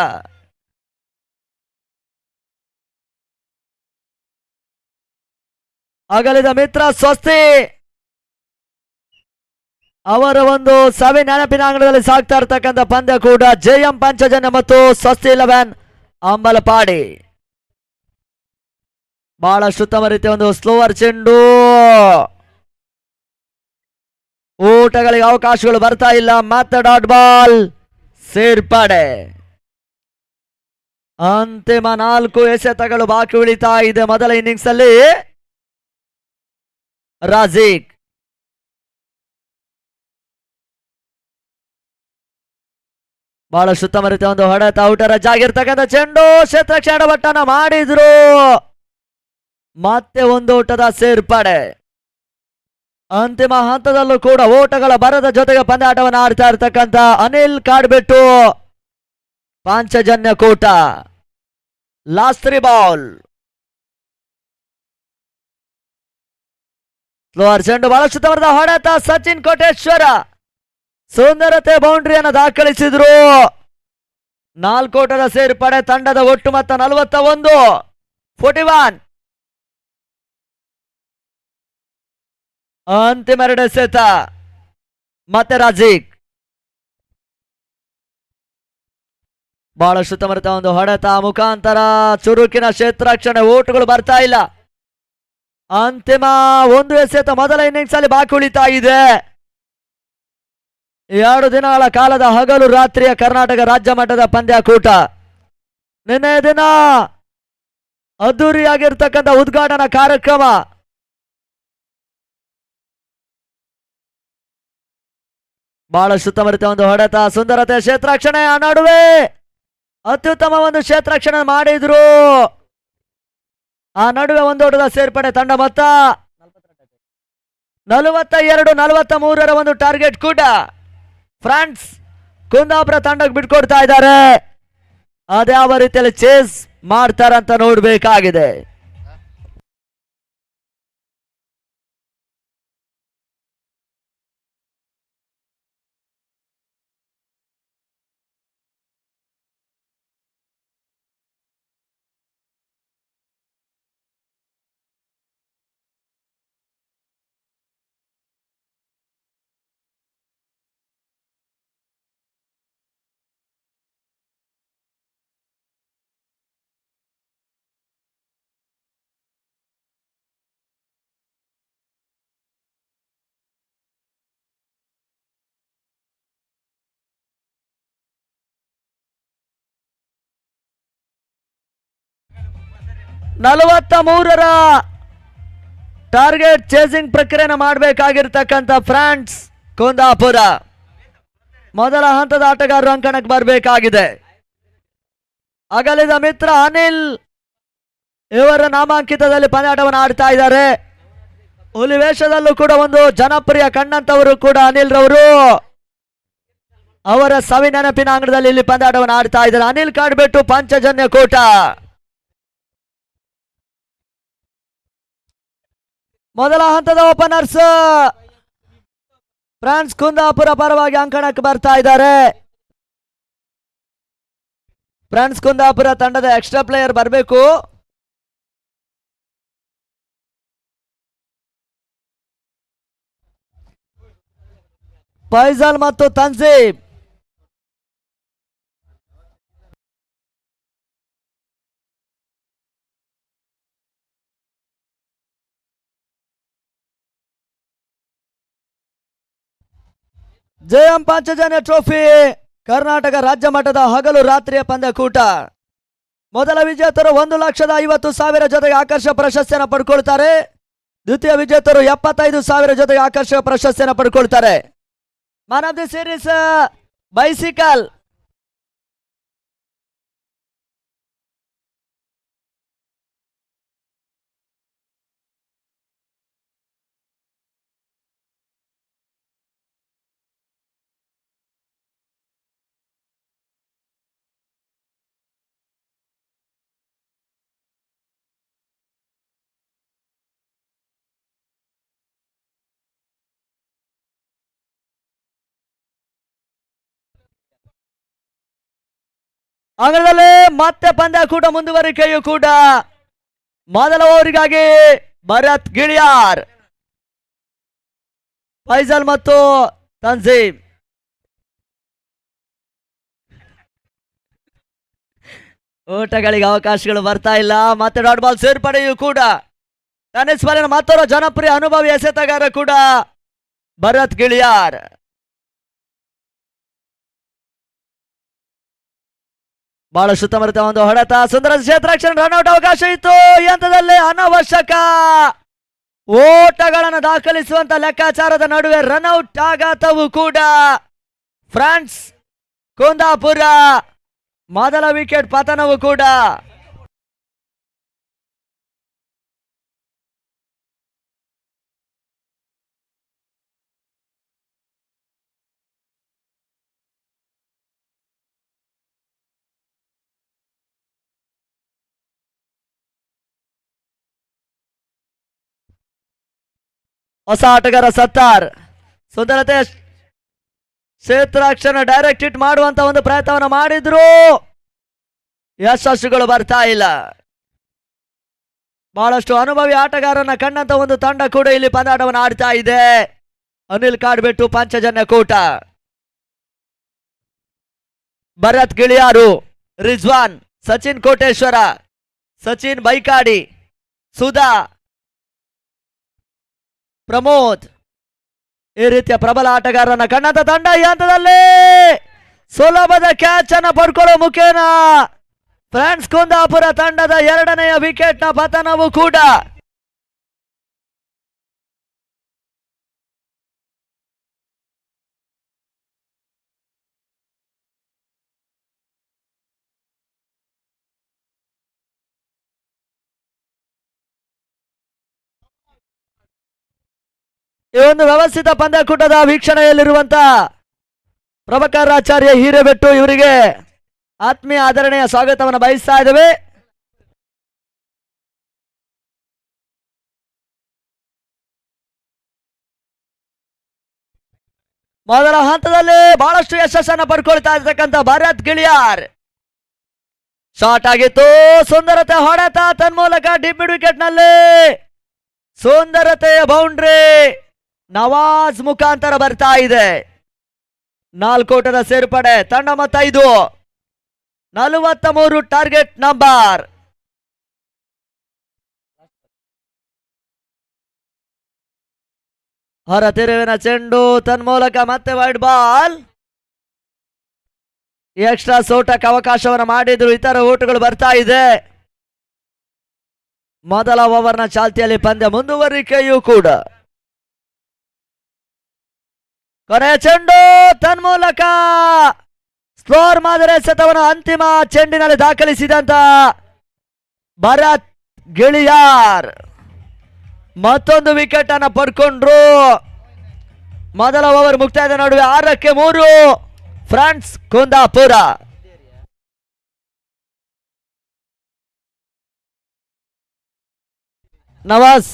ಅಗಲಿದ ಮಿತ್ರ ಸ್ವಸ್ತಿ ಅವರ ಒಂದು ಸವಿ ನೆನಪಿನ ಅಂಗಣದಲ್ಲಿ ಸಾಗ್ತಾ ಇರ್ತಕ್ಕಂಥ ಪಂದ್ಯ ಕೂಡ ಜೆಎಂ ಪಂಚಜನ್ಯ ಮತ್ತು ಸ್ವಸ್ತಿ 11 ಅಂಬಲಪಾಡಿ. ಬಹಳಷ್ಟು ಉತ್ತಮ ರೀತಿಯ ಒಂದು ಸ್ಲೋವರ್ ಚೆಂಡು, ಊಟಗಳಿಗೆ ಅವಕಾಶಗಳು ಬರ್ತಾ ಇಲ್ಲ. ಮತ್ತೆ ಡಾಟ್ ಬಾಲ್ ಸೇರ್ಪಡೆ. ಅಂತಿಮ 4 ಎಸೆತಗಳು ಬಾಕಿ ಉಳಿತಾ ಇದೆ ಮೊದಲ ಇನ್ನಿಂಗ್ಸ್ ಅಲ್ಲಿ. ರಾಜಿಕ್ ಬಹಳಷ್ಟು ಉತ್ತಮ ರೀತಿಯ ಒಂದು ಹೊಡೆತ, ಔಟರ್ ರಜ್ ಆಗಿರ್ತಕ್ಕಂಥ ಚೆಂಡು, ಕ್ಷೇತ್ರಕ್ಷಣ ಬಟ್ಟನ ಮಾಡಿದ್ರು. ಮತ್ತೆ ಒಂದು ಓಟದ ಸೇರ್ಪಡೆ. ಅಂತಿಮ ಹಂತದಲ್ಲೂ ಕೂಡ ಓಟಗಳ ಬರದ ಜೊತೆಗೆ ಪಂದ್ಯಾಟವನ್ನು ಆಡ್ತಾ ಇರ್ತಕ್ಕಂಥ Anil Kadbettu Panchajanya Kota. Last 3 ball. Slower ಚೆಂಡು, ಬಹಳಷ್ಟು ತವರದ ಹೊಡೆತ, ಸಚಿನ್ ಕೋಟೇಶ್ವರ ಸುಂದರತೆ ಬೌಂಡ್ರಿಯನ್ನು ದಾಖಲಿಸಿದ್ರು. 4 ಓಟದ ಸೇರ್ಪಡೆ. ತಂಡದ ಒಟ್ಟು ಮೊತ್ತ 41. ಅಂತಿಮ 2 ಎಸೆತ. ಮತ್ತೆ ರಾಜಿಕ್ ಬಹಳಷ್ಟು ತಮರಿತ ಒಂದು ಹೊಡೆತ ಮುಖಾಂತರ ಚುರುಕಿನ ಕ್ಷೇತ್ರರಕ್ಷಣೆ, ಓಟುಗಳು ಬರ್ತಾ ಇಲ್ಲ. ಅಂತಿಮ 1 ಎಸೆತ ಮೊದಲ ಇನ್ನಿಂಗ್ಸ್ ಅಲ್ಲಿ ಬಾಕಿ ಉಳಿತಾ ಇದೆ. 2 ದಿನಗಳ ಕಾಲದ ಹಗಲು ರಾತ್ರಿಯ ಕರ್ನಾಟಕ ರಾಜ್ಯ ಮಟ್ಟದ ಪಂದ್ಯಾಕೂಟ. ನಿನ್ನೆ ದಿನ ಅದ್ದೂರಿಯಾಗಿರ್ತಕ್ಕಂಥ ಉದ್ಘಾಟನಾ ಕಾರ್ಯಕ್ರಮ. ಬಹಳಷ್ಟು ಉತ್ತಮ ರೀತಿಯ ಒಂದು ಹೊಡೆತ, ಸುಂದರತೆ, ಕ್ಷೇತ್ರರಕ್ಷಣೆ ನಡುವೆ ಅತ್ಯುತ್ತಮ ಒಂದು ಕ್ಷೇತ್ರರಕ್ಷಣೆ ಮಾಡಿದ್ರು. ಆ ನಡುವೆ ಒಂದು ಓಟದ ಸೇರ್ಪಡೆ. ತಂಡ ಮೊತ್ತ 42-43 ಒಂದು ಟಾರ್ಗೆಟ್ ಕೂಡ ಫ್ರಾನ್ಸ್ ಕುಂದಾಪುರ ತಂಡಕ್ಕೆ ಬಿಟ್ಕೊಡ್ತಾ ಇದ್ದಾರೆ. ಅದ್ಯಾವ ರೀತಿಯಲ್ಲಿ ಚೇಸ್ ಮಾಡ್ತಾರಂತ ನೋಡ್ಬೇಕಾಗಿದೆ. ನಲವತ್ತ 43ರ ಟಾರ್ಗೆಟ್ ಚೇಸಿಂಗ್ ಪ್ರಕ್ರಿಯೆನ ಮಾಡಬೇಕಾಗಿರ್ತಕ್ಕಂಥ ಫ್ರಾನ್ಸ್ ಕುಂದಾಪುರ ಮೊದಲ ಹಂತದ ಆಟಗಾರರು ಅಂಕಣಕ್ಕೆ ಬರಬೇಕಾಗಿದೆ. ಅಗಲಿದ ಮಿತ್ರ ಅನಿಲ್ ಇವರ ನಾಮಾಂಕಿತದಲ್ಲಿ ಪಂದ್ಯಾಟವನ್ನು ಆಡ್ತಾ ಇದ್ದಾರೆ. ಹುಲಿ ವೇಷದಲ್ಲೂ ಕೂಡ ಒಂದು ಜನಪ್ರಿಯ ಕಣ್ಣಂತವರು ಕೂಡ ಅನಿಲ್ ರವರು ಅವರ ಸವಿ ನೆನಪಿನ ಅಂಗಣದಲ್ಲಿ ಇಲ್ಲಿ ಪಂದ್ಯಾಟವನ್ನು ಆಡ್ತಾ ಇದ್ದಾರೆ. ಅನಿಲ್ ಕಾಡ್ಬೆಟ್ಟು ಪಾಂಚಜನ್ಯ ಕೋಟ. ಮೊದಲ ಹಂತದ ಓಪನರ್ಸ್ ಫ್ರಾನ್ಸ್ ಕುಂದಾಪುರ ಪರವಾಗಿ ಅಂಕಣಕ್ಕೆ ಬರ್ತಾ ಇದ್ದಾರೆ. ಫ್ರಾನ್ಸ್ ಕುಂದಾಪುರ ತಂಡದ ಎಕ್ಸ್ಟ್ರಾ ಪ್ಲೇಯರ್ ಬರಬೇಕು. ಫೈಜಲ್ ಮತ್ತು ತನ್ಸೀಬ್ ಜೆಎಂ ಪಾಂಚಜನ್ಯ ಟ್ರೋಫಿ ಕರ್ನಾಟಕ ರಾಜ್ಯ ಮಟ್ಟದ ಹಗಲು ರಾತ್ರಿಯ ಪಂದ್ಯಕೂಟ. ಮೊದಲ ವಿಜೇತರು 1,50,000 ಜೊತೆಗೆ ಆಕರ್ಷಕ ಪ್ರಶಸ್ತಿಯನ್ನು ಪಡ್ಕೊಳ್ತಾರೆ. ದ್ವಿತೀಯ ವಿಜೇತರು 75,000 ಜೊತೆಗೆ ಆಕರ್ಷಕ ಪ್ರಶಸ್ತಿಯನ್ನು ಪಡ್ಕೊಳ್ತಾರೆ. Man of the series bicycle. ಅಂಗಳದಲ್ಲಿ ಮತ್ತೆ ಪಂದ್ಯಕೂಟ ಮುಂದುವರಿಕೆಯೂ ಕೂಡ. ಮೊದಲ ಓವರಿಗಾಗಿ ಭರತ್ ಗಿಳಿಯಾರ್, ಫೈಜಲ್ ಮತ್ತು ತನ್ಸೀಮ್. ಓಟಗಳಿಗೆ ಅವಕಾಶಗಳು ಬರ್ತಾ ಇಲ್ಲ. ಮತ್ತೆ ಡಾಟ್ ಬಾಲ್ ಸೇರ್ಪಡೆಯೂ ಕೂಡ. ಟೆನ್ನಿಸ್ ಬಾಲಿನ ಮತ್ತೊಬ್ಬ ಜನಪ್ರಿಯ ಅನುಭವಿ ಎಸೆತಗಾರ ಕೂಡ ಭರತ್ ಗಿಳಿಯಾರ್. ಬಹಳ ಸುತ್ತಮುತ್ತ ಒಂದು ಹೊಡೆತ, ಸುಂದರ ಕ್ಷೇತ್ರಕ್ಷಣ ರನ್ಔಟ್ ಅವಕಾಶ ಇತ್ತು. ಈ ಹಂತದಲ್ಲಿ ಅನವಶ್ಯಕ ಓಟಗಳನ್ನು ದಾಖಲಿಸುವಂತ ಲೆಕ್ಕಾಚಾರದ ನಡುವೆ ರನ್ಔಟ್ ಆಘಾತವು ಕೂಡ. ಫ್ರಾನ್ಸ್ ಕುಂದಾಪುರ ಮೊದಲ ವಿಕೆಟ್ ಪತನವು ಕೂಡ. ಹೊಸ ಆಟಗಾರ ಸತ್ತಾರ್ ಸುಂದರತೆ ಕ್ಷೇತ್ರಾಕ್ಷರ ಡೈರೆಕ್ಟ್ ಹಿಟ್ ಮಾಡುವಂತ ಒಂದು ಪ್ರಯತ್ನವನ್ನು ಮಾಡಿದ್ರು, ಯಶಸ್ಸುಗಳು ಬರ್ತಾ ಇಲ್ಲ. ಬಹಳಷ್ಟು ಅನುಭವಿ ಆಟಗಾರನ ಕಂಡಂತ ಒಂದು ತಂಡ ಕೂಡ ಇಲ್ಲಿ ಪಂದ್ಯಾಟವನ್ನು ಆಡ್ತಾ ಇದೆ. ಅನಿಲ್ ಕಾಡ್ಬೆಟ್ಟು ಪಾಂಚಜನ್ಯ ಕೂಟ. ಭರತ್ ಗಿಳಿಯಾರು, ರಿಜ್ವಾನ್, ಸಚಿನ್ ಕೋಟೇಶ್ವರ, ಸಚಿನ್ ಬೈಕಾಡಿ, ಸುಧಾ, ಪ್ರಮೋದ್, ಈ ರೀತಿಯ ಪ್ರಬಲ ಆಟಗಾರನ ಕಂಡಂತ ತಂಡ ಈ ಹಂತದಲ್ಲಿ ಸುಲಭದ ಕ್ಯಾಚ್ ಅನ್ನು ಪಡ್ಕೊಳ್ಳೋ ಮುಖೇನ ಫ್ರಾನ್ಸ್ ಕುಂದಾಪುರ ತಂಡದ ಎರಡನೆಯ ವಿಕೆಟ್ ನ ಪತನವು ಕೂಡ. ಈ ಒಂದು ವ್ಯವಸ್ಥಿತ ಪಂದ್ಯಕೂಟದ ವೀಕ್ಷಣೆಯಲ್ಲಿರುವಂತ ಪ್ರಭಾಕರ್ ಆಚಾರ್ಯ ಹಿರೇಬೆಟ್ಟು ಇವರಿಗೆ ಆತ್ಮೀಯ ಆದರಣೆಯ ಸ್ವಾಗತವನ್ನು ಬಯಸ್ತಾ ಇದ್ದೇವೆ. ಮೊದಲ ಹಂತದಲ್ಲಿ ಬಹಳಷ್ಟು ಯಶಸ್ಸನ್ನು ಪಡ್ಕೊಳ್ತಾ ಇರ್ತಕ್ಕಂಥ ಭರತ್ ಗಿಳಿಯಾರ್. ಶಾರ್ಟ್ ಆಗಿತ್ತು, ಸುಂದರತೆ ಹೊಡೆತ, ತನ್ಮೂಲಕ ಡಿಮಿಡ್ ವಿಕೆಟ್ ನಲ್ಲಿ ಸುಂದರತೆಯ ಬೌಂಡ್ರಿ ನವಾಜ್ ಮುಖಾಂತರ ಬರ್ತಾ ಇದೆ. 4 ಓಟದ ಸೇರ್ಪಡೆ, ತಂಡ ಮೊತ್ತ 5, 43 ಟಾರ್ಗೆಟ್ ನಂಬರ್. ಹೊರ ತಿರುವಿನ ಚೆಂಡು, ತನ್ಮೂಲಕ ಮತ್ತೆ ವೈಡ್ ಬಾಲ್. ಎಕ್ಸ್ಟ್ರಾ ಸೋಟಕ್ಕೆ ಅವಕಾಶವನ್ನು ಮಾಡಿದ್ರು, ಇತರ ಓಟಗಳು ಬರ್ತಾ ಇದೆ. ಮೊದಲ ಓವರ್ನ ಚಾಲ್ತಿಯಲ್ಲಿ ಪಂದ್ಯ ಮುಂದುವರಿಕೆಯೂ ಕೂಡ. ಕೊನೆಯ ಚೆಂಡು, ತನ್ಮೂಲಕ ಸ್ಕೋರ್ ಮಾದರಿ ಎಸೆತವನ್ನು ಅಂತಿಮ ಚೆಂಡಿನಲ್ಲಿ ದಾಖಲಿಸಿದಂತ ಭರತ್ ಗಿಳಿಯಾರ್ ಮತ್ತೊಂದು ವಿಕೆಟ್ ಅನ್ನು ಪಡ್ಕೊಂಡ್ರು. ಮೊದಲ ಓವರ್ ಮುಕ್ತಾಯದ ನಡುವೆ 6ಕ್ಕೆ 3 ಫ್ರಾನ್ಸ್ ಕುಂದಾಪುರ. ನವಾಜ್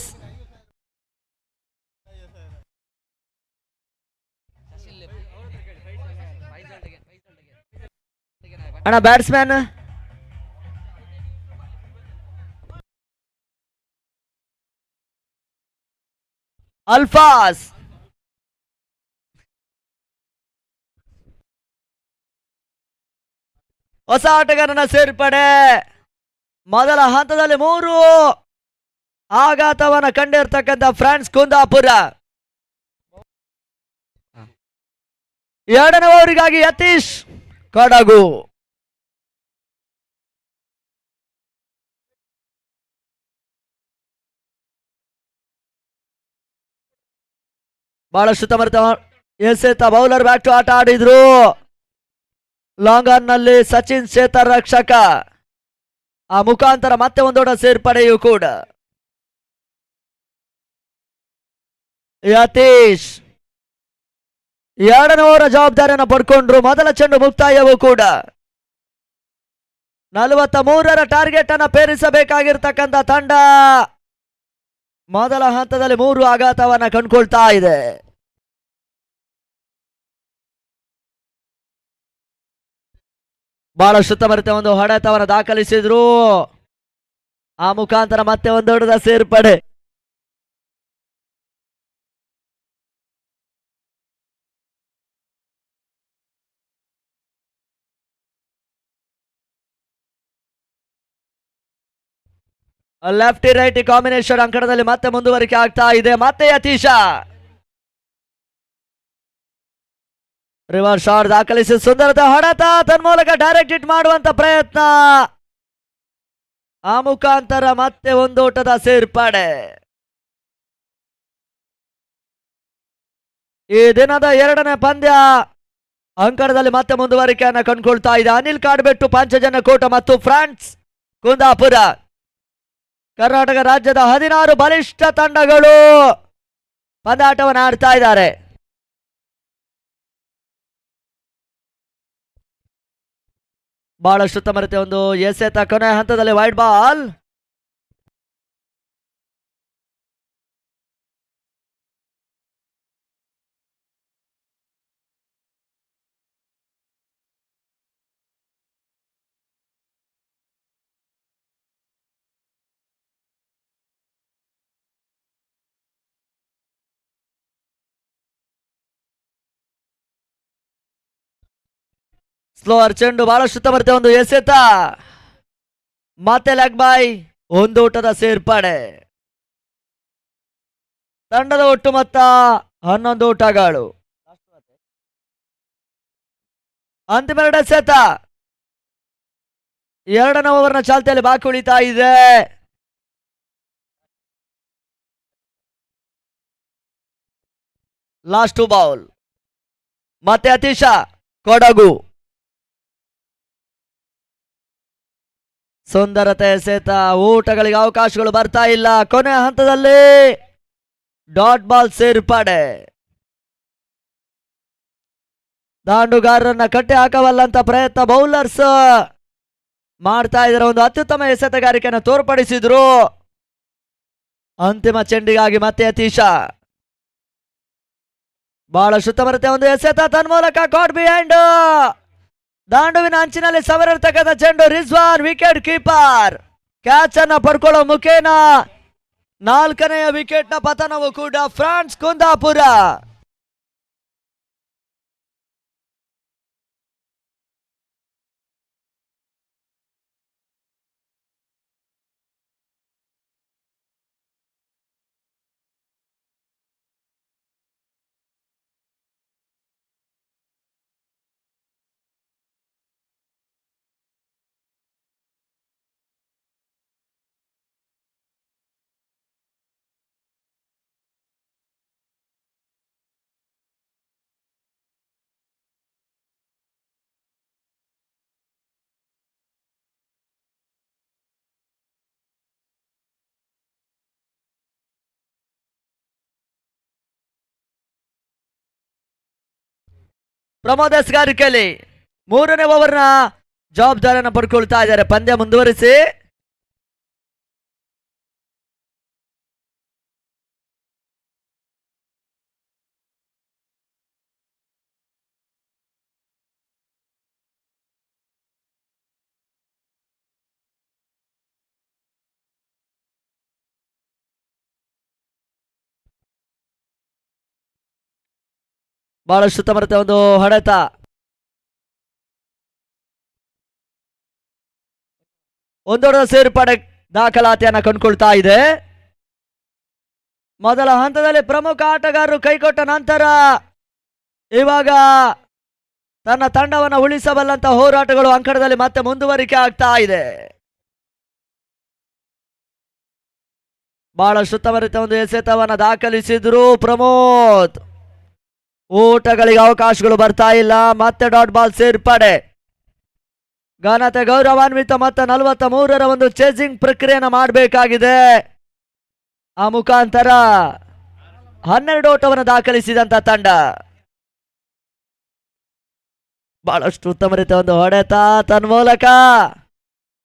ಅಣ್ಣ ಬ್ಯಾಟ್ಸ್ಮನ್ ಅಲ್ಫಾಸ್. ಹೊಸ ಆಟಗಾರನ ಸೇರ್ಪಡೆ. ಮೊದಲ ಹಂತದಲ್ಲಿ 3 ಆಘಾತವನ್ನು ಕಂಡಿರ್ತಕ್ಕಂಥ ಫ್ರಾನ್ಸ್ ಕುಂದಾಪುರ. ಎರಡನೇ ಓವರಿಗಾಗಿ ಯತೀಶ್ ಕೊಡಗು. ಬಹಳಷ್ಟು ಸಮರ್ಥ ಎಸೆತ ಬೌಲರ್ ಬ್ಯಾಟ್ ಆಟ ಆಡಿದ್ರು. ಲಾಂಗ್ ಆನ್ ನಲ್ಲಿ ಸಚಿನ್ ಸೇತರ್ ರಕ್ಷಕ. ಆ ಮುಖಾಂತರ ಮತ್ತೆ ಒಂದೋಡ ಸೇರ್ಪಡೆಯೂ ಕೂಡ. ಯತೀಶ್ ಎರಡನೇ ಓವರ್ ಜವಾಬ್ದಾರಿಯನ್ನು ಪಡ್ಕೊಂಡ್ರು. ಮೊದಲ ಚೆಂಡು ಮುಕ್ತಾಯವೂ ಕೂಡ. 43ರ ಟಾರ್ಗೆಟ್ ಅನ್ನ ಪೇರಿಸಬೇಕಾಗಿರ್ತಕ್ಕಂಥ ತಂಡ ಮೊದಲ ಹಂತದಲ್ಲಿ 3 ಆಘಾತವನ್ನ ಕಂಡುಕೊಳ್ತಾ ಇದೆ. ಬಹಳಷ್ಟು ತಮರಿತ ಒಂದು ಹೊಡೆತವನ್ನ ದಾಖಲಿಸಿದ್ರು. ಆ ಮುಖಾಂತರ ಮತ್ತೆ ಒಂದು ಹೊಡೆದ ಸೇರ್ಪಡೆ. ಲೆಫ್ಟಿ ರೈಟಿ ಕಾಂಬಿನೇಷನ್ ಅಂಕಣದಲ್ಲಿ ಮತ್ತೆ ಮುಂದುವರಿಕೆ ಆಗ್ತಾ ಇದೆ. ಮತ್ತೆ ಯತೀಶ ರಿವರ್ಸ್ ಶಾಟ್ ದಾಖಲಿಸಿ ಸುಂದರದ ಹೊಡೆತ, ತನ್ಮೂಲಕ ಡೈರೆಕ್ಟ್ ಹಿಟ್ ಮಾಡುವಂತ ಪ್ರಯತ್ನ. ಆ ಮುಖಾಂತರ ಮತ್ತೆ ಒಂದೋಟದ ಸೇರ್ಪಡೆ. ಈ ದಿನದ ಎರಡನೇ ಪಂದ್ಯ ಅಂಕಣದಲ್ಲಿ ಮತ್ತೆ ಮುಂದುವರಿಕೆಯನ್ನ ಕಂಡುಕೊಳ್ತಾ ಇದೆ. ಅನಿಲ್ ಕಾಡ್ಬೆಟ್ಟು ಪಂಚಜನಕೋಟ ಮತ್ತು ಫ್ರಾನ್ಸ್ ಕುಂದಾಪುರ. ಕರ್ನಾಟಕ ರಾಜ್ಯದ 16 ಬಲಿಷ್ಠ ತಂಡಗಳು ಪಂದ್ಯಾಟವನ್ನು ಆಡ್ತಾ ಇದ್ದಾರೆ. ಬಹಳಷ್ಟು ತಮರತೆ ಒಂದು ಎಸೆತ, ಕೊನೆ ಹಂತದಲ್ಲಿ ವೈಡ್ ಬಾಲ್. ಸ್ಲೋವರ್ ಚೆಂಡು, ಬಹಳಷ್ಟು ತಮರತೆ ಒಂದು ಎಸೆತ, ಮತ್ತೆ ಲೆಗ್ ಬೈ, ಒಂದೋಟದ ಸೇರ್ಪಡೆ. ತಂಡದ ಒಟ್ಟು ಮೊತ್ತ 11 ಓಟಗಳು. ಅಂತಿಮ 2 ಎಸೆತ. ಎರಡನೇ ಓವರ್ನ ಚಾಲ್ತಿಯಲ್ಲಿ ಬಾಕಿ ಉಳಿತಾ ಇದೆ. Last bowl. ಮತ್ತೆ ಯತೀಶ ಕೊಡಗು. ಸುಂದರತೆ ಎಸೆತ, ಊಟಗಳಿಗೆ ಅವಕಾಶಗಳು ಬರ್ತಾ ಇಲ್ಲ. ಕೊನೆ ಹಂತದಲ್ಲಿ ಡಾಟ್ ಬಾಲ್ ಸೇರ್ಪಡೆ. ದಾಂಡುಗಾರರನ್ನ ಕಟ್ಟಿ ಹಾಕವಲ್ಲಂತ ಪ್ರಯತ್ನ ಬೌಲರ್ಸ್ ಮಾಡ್ತಾ ಇದ್ದಾರೆ. ಒಂದು ಅತ್ಯುತ್ತಮ ಎಸೆತಗಾರಿಕೆಯನ್ನು ತೋರ್ಪಡಿಸಿದ್ರು. ಅಂತಿಮ ಚೆಂಡಿಗಾಗಿ ಮತ್ತೆ ಯತೀಶ. ಬಹಳಷ್ಟು ತಮರತೆ ಒಂದು ಎಸೆತ, ತನ್ಮೂಲಕ ಕಾಟ್ ಬಿಹೈಂಡ್. ದಾಂಡುವಿನ ಅಂಚಿನಲ್ಲಿ ಸವರಿರ್ತಕ್ಕಂಥ ಚೆಂಡು. ರಿಜ್ವಾನ್ ವಿಕೆಟ್ ಕೀಪರ್ ಕ್ಯಾಚ್ ಅನ್ನ ಪಡ್ಕೊಳ್ಳೋ ಮುಖೇನ 4ನೆಯ ವಿಕೆಟ್ ನ ಪತನವು ಕೂಡ ಫ್ರಾನ್ಸ್ ಕುಂದಾಪುರ. ಪ್ರಮೋದ್ ಎಸ್ಗಾರಿಕೆಯಲ್ಲಿ 3ನೇ ಓವರ್ನ ಜವಾಬ್ದಾರಿಯನ್ನು ಪಡ್ಕೊಳ್ತಾ ಇದ್ದಾರೆ. ಪಂದ್ಯ ಮುಂದುವರಿಸಿ. ಬಹಳಷ್ಟು ತಮರತೆ ಒಂದು ಹೊಡೆತ. ಒಂದೊಡ ಸೇರ್ಪಡೆ ದಾಖಲಾತಿಯನ್ನ ಕಂಡುಕೊಳ್ತಾ ಇದೆ. ಮೊದಲ ಹಂತದಲ್ಲಿ ಪ್ರಮುಖ ಆಟಗಾರರು ಕೈಕೊಟ್ಟ ನಂತರ ಇವಾಗ ತನ್ನ ತಂಡವನ್ನು ಉಳಿಸಬಲ್ಲಂತ ಹೋರಾಟಗಳು ಅಂಕಣದಲ್ಲಿ ಮತ್ತೆ ಮುಂದುವರಿಕೆ ಆಗ್ತಾ ಇದೆ. ಬಹಳಷ್ಟು ಉತ್ತಮರಿತ ಒಂದು ಎಸೆತವನ್ನ ದಾಖಲಿಸಿದ್ರು ಪ್ರಮೋದ್. ಓಟಗಳಿಗೆ ಅವಕಾಶಗಳು ಬರ್ತಾ ಇಲ್ಲ. ಮತ್ತೆ ಡಾಟ್ ಬಾಲ್ ಸೇರ್ಪಡೆ. ಘನತೆ ಗೌರವಾನ್ವಿತ ಮತ್ತೆ 43ರ ಒಂದು ಚೇಸಿಂಗ್ ಪ್ರಕ್ರಿಯೆಯನ್ನು ಮಾಡಬೇಕಾಗಿದೆ. ಆ ಮುಖಾಂತರ 12 ಓಟವನ್ನು ದಾಖಲಿಸಿದಂತ ತಂಡ. ಬಹಳಷ್ಟು ಉತ್ತಮ ರೀತಿಯ ಒಂದು ಹೊಡೆತ ತನ್ಮೂಲಕ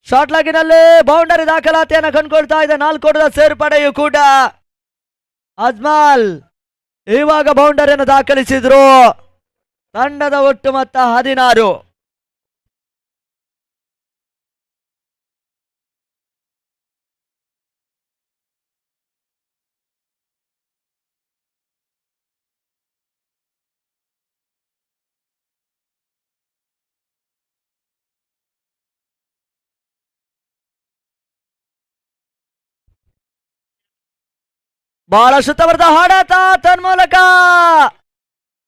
ಶಾರ್ಟ್ ಲಾಗಿನಲ್ಲಿ ಬೌಂಡರಿ ದಾಖಲಾತಿಯನ್ನು ಕಂಡುಕೊಳ್ತಾ ಇದೆ. 4 ಓಟದ ಸೇರ್ಪಡೆಯು ಕೂಡ. ಅಜ್ಮಲ್ ಇವಾಗ ಬೌಂಡರಿಯನ್ನು ದಾಖಲಿಸಿದ್ರು. ತಂಡದ ಒಟ್ಟು ಮೊತ್ತ 16. ಬಹಳ ಸುತ್ತವರ್ದ ಹೊಡೆತ ತನ್ಮೂಲಕ